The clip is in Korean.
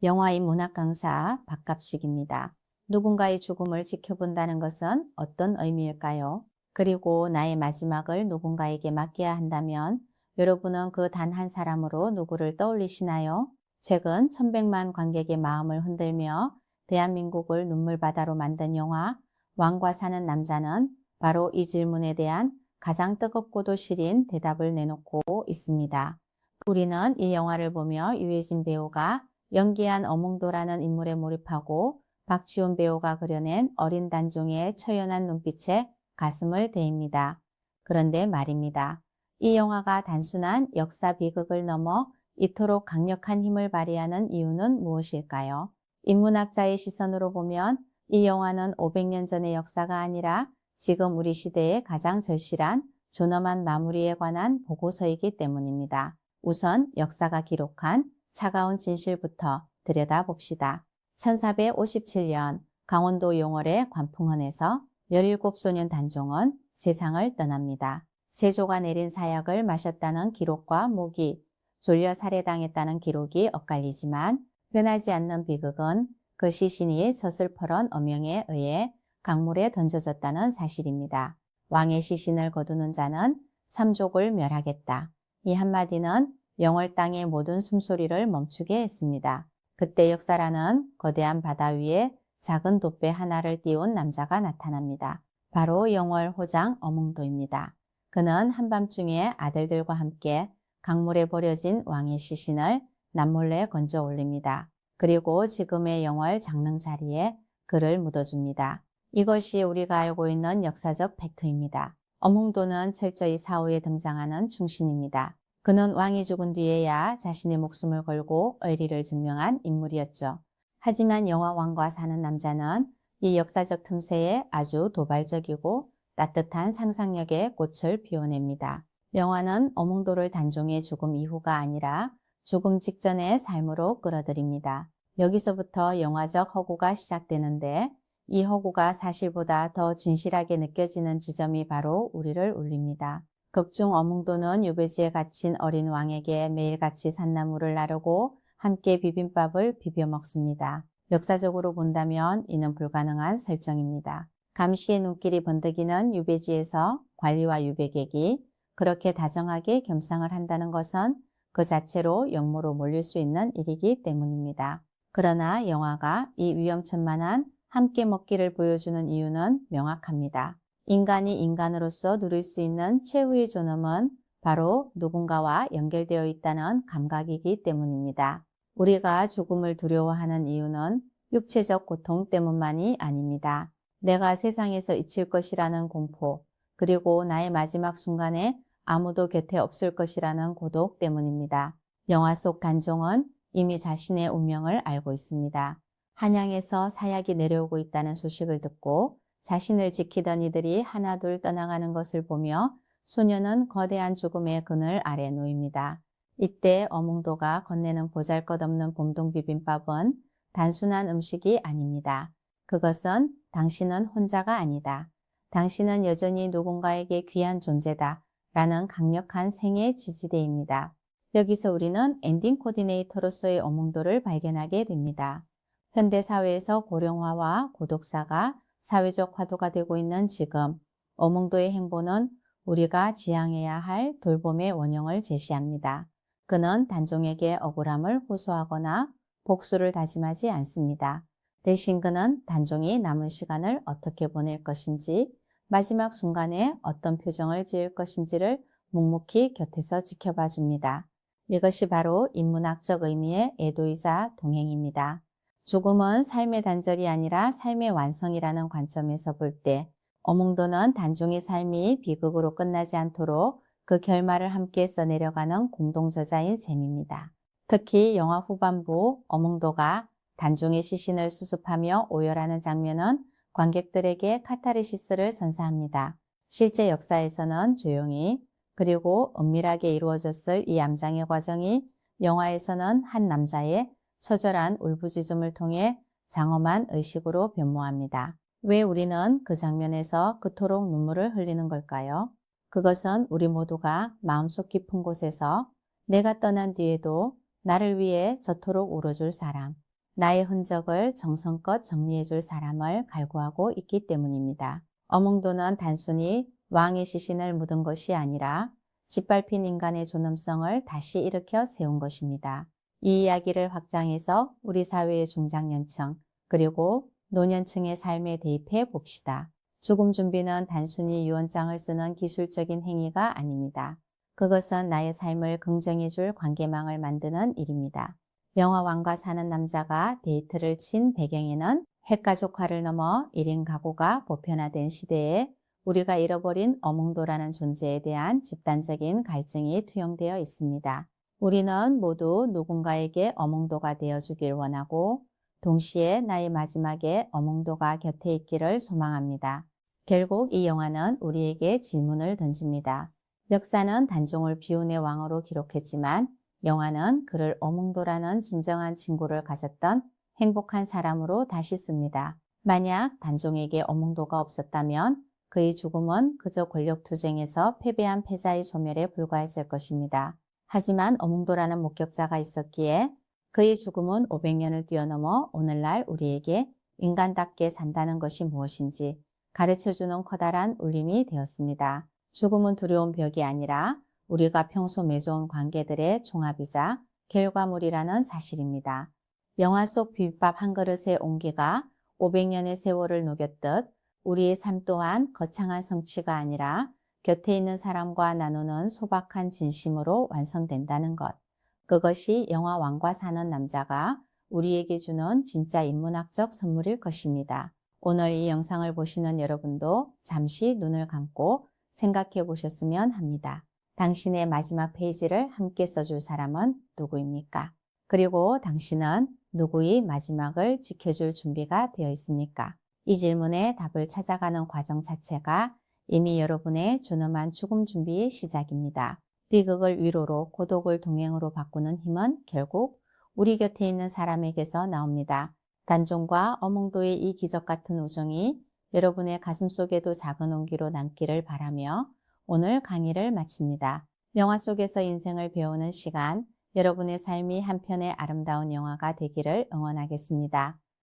영화인 문학 강사 박갑식입니다. 누군가의 죽음을 지켜본다는 것은 어떤 의미일까요? 그리고 나의 마지막을 누군가에게 맡겨야 한다면 여러분은 그 단 한 사람으로 누구를 떠올리시나요? 최근 천백만 관객의 마음을 흔들며 대한민국을 눈물바다로 만든 영화 왕과 사는 남자는 바로 이 질문에 대한 가장 뜨겁고도 시린 대답을 내놓고 있습니다. 우리는 이 영화를 보며 유해진 배우가 연기한 어몽도라는 인물에 몰입하고 박지훈 배우가 그려낸 어린 단종의 처연한 눈빛에 가슴을 대입니다. 그런데 말입니다. 이 영화가 단순한 역사 비극을 넘어 이토록 강력한 힘을 발휘하는 이유는 무엇일까요? 인문학자의 시선으로 보면 이 영화는 500년 전의 역사가 아니라 지금 우리 시대의 가장 절실한 존엄한 마무리에 관한 보고서이기 때문입니다. 우선 역사가 기록한 차가운 진실부터 들여다봅시다. 1457년 강원도 용월의 관풍헌에서 17소년 단종은 세상을 떠납니다. 세조가 내린 사약을 마셨다는 기록과 목이 졸려 살해당했다는 기록이 엇갈리지만 변하지 않는 비극은 그 시신이 서슬퍼런 어명에 의해 강물에 던져졌다는 사실입니다. 왕의 시신을 거두는 자는 삼족을 멸하겠다. 이 한마디는 영월 땅의 모든 숨소리를 멈추게 했습니다. 그때 역사라는 거대한 바다 위에 작은 돛배 하나를 띄운 남자가 나타납니다. 바로 영월 호장 어몽도입니다. 그는 한밤중에 아들들과 함께 강물에 버려진 왕의 시신을 남몰래 건져 올립니다. 그리고 지금의 영월 장릉 자리에 그를 묻어줍니다. 이것이 우리가 알고 있는 역사적 팩트입니다. 어몽도는 철저히 사후에 등장하는 충신입니다. 그는 왕이 죽은 뒤에야 자신의 목숨을 걸고 의리를 증명한 인물이었죠. 하지만 영화 왕과 사는 남자는 이 역사적 틈새에 아주 도발적이고 따뜻한 상상력의 꽃을 피워냅니다. 영화는 어몽도를 단종의 죽음 이후가 아니라 죽음 직전의 삶으로 끌어들입니다. 여기서부터 영화적 허구가 시작되는데 이 허구가 사실보다 더 진실하게 느껴지는 지점이 바로 우리를 울립니다. 극중 어몽도는 유배지에 갇힌 어린 왕에게 매일같이 산나물을 나르고 함께 비빔밥을 비벼 먹습니다. 역사적으로 본다면 이는 불가능한 설정입니다. 감시의 눈길이 번득이는 유배지에서 관리와 유배객이 그렇게 다정하게 겸상을 한다는 것은 그 자체로 역모로 몰릴 수 있는 일이기 때문입니다. 그러나 영화가 이 위험천만한 함께 먹기를 보여주는 이유는 명확합니다. 인간이 인간으로서 누릴 수 있는 최후의 존엄은 바로 누군가와 연결되어 있다는 감각이기 때문입니다. 우리가 죽음을 두려워하는 이유는 육체적 고통 때문만이 아닙니다. 내가 세상에서 잊힐 것이라는 공포, 그리고 나의 마지막 순간에 아무도 곁에 없을 것이라는 고독 때문입니다. 영화 속 단종은 이미 자신의 운명을 알고 있습니다. 한양에서 사약이 내려오고 있다는 소식을 듣고 자신을 지키던 이들이 하나둘 떠나가는 것을 보며 소녀는 거대한 죽음의 그늘 아래 놓입니다. 이때 어몽도가 건네는 보잘것없는 봄동 비빔밥은 단순한 음식이 아닙니다. 그것은 당신은 혼자가 아니다. 당신은 여전히 누군가에게 귀한 존재다. 라는 강력한 생애 지지대입니다. 여기서 우리는 엔딩 코디네이터로서의 어몽도를 발견하게 됩니다. 현대사회에서 고령화와 고독사가 사회적 화두가 되고 있는 지금 어몽도의 행보는 우리가 지향해야 할 돌봄의 원형을 제시합니다. 그는 단종에게 억울함을 호소하거나 복수를 다짐하지 않습니다. 대신 그는 단종이 남은 시간을 어떻게 보낼 것인지 마지막 순간에 어떤 표정을 지을 것인지를 묵묵히 곁에서 지켜봐 줍니다. 이것이 바로 인문학적 의미의 애도이자 동행입니다. 죽음은 삶의 단절이 아니라 삶의 완성이라는 관점에서 볼 때 어몽도는 단종의 삶이 비극으로 끝나지 않도록 그 결말을 함께 써내려가는 공동저자인 셈입니다. 특히 영화 후반부 어몽도가 단종의 시신을 수습하며 오열하는 장면은 관객들에게 카타르시스를 선사합니다. 실제 역사에서는 조용히 그리고 은밀하게 이루어졌을 이 암장의 과정이 영화에서는 한 남자의 처절한 울부짖음을 통해 장엄한 의식으로 변모합니다. 왜 우리는 그 장면에서 그토록 눈물을 흘리는 걸까요? 그것은 우리 모두가 마음속 깊은 곳에서 내가 떠난 뒤에도 나를 위해 저토록 울어줄 사람, 나의 흔적을 정성껏 정리해줄 사람을 갈구하고 있기 때문입니다. 어몽도는 단순히 왕의 시신을 묻은 것이 아니라 짓밟힌 인간의 존엄성을 다시 일으켜 세운 것입니다. 이 이야기를 확장해서 우리 사회의 중장년층 그리고 노년층의 삶에 대입해 봅시다. 죽음 준비는 단순히 유언장을 쓰는 기술적인 행위가 아닙니다. 그것은 나의 삶을 긍정해 줄 관계망을 만드는 일입니다. 영화 왕과 사는 남자가 데이트를 친 배경에는 핵가족화를 넘어 1인 가구가 보편화된 시대에 우리가 잃어버린 어몽도라는 존재에 대한 집단적인 갈증이 투영되어 있습니다. 우리는 모두 누군가에게 어몽도가 되어주길 원하고 동시에 나의 마지막에 어몽도가 곁에 있기를 소망합니다. 결국 이 영화는 우리에게 질문을 던집니다. 역사는 단종을 비운의 왕으로 기록했지만 영화는 그를 어몽도라는 진정한 친구를 가졌던 행복한 사람으로 다시 씁니다. 만약 단종에게 어몽도가 없었다면 그의 죽음은 그저 권력투쟁에서 패배한 패자의 소멸에 불과했을 것입니다. 하지만 어몽도라는 목격자가 있었기에 그의 죽음은 500년을 뛰어넘어 오늘날 우리에게 인간답게 산다는 것이 무엇인지 가르쳐주는 커다란 울림이 되었습니다. 죽음은 두려운 벽이 아니라 우리가 평소 맺어온 관계들의 종합이자 결과물이라는 사실입니다. 영화 속 비빔밥 한 그릇의 온기가 500년의 세월을 녹였듯 우리의 삶 또한 거창한 성취가 아니라 곁에 있는 사람과 나누는 소박한 진심으로 완성된다는 것. 그것이 영화 왕과 사는 남자가 우리에게 주는 진짜 인문학적 선물일 것입니다. 오늘 이 영상을 보시는 여러분도 잠시 눈을 감고 생각해 보셨으면 합니다. 당신의 마지막 페이지를 함께 써줄 사람은 누구입니까? 그리고 당신은 누구의 마지막을 지켜줄 준비가 되어 있습니까? 이 질문에 답을 찾아가는 과정 자체가 이미 여러분의 존엄한 죽음 준비의 시작입니다. 비극을 위로로, 고독을 동행으로 바꾸는 힘은 결국 우리 곁에 있는 사람에게서 나옵니다. 단종과 어몽도의 이 기적 같은 우정이 여러분의 가슴속에도 작은 온기로 남기를 바라며 오늘 강의를 마칩니다. 영화 속에서 인생을 배우는 시간, 여러분의 삶이 한 편의 아름다운 영화가 되기를 응원하겠습니다.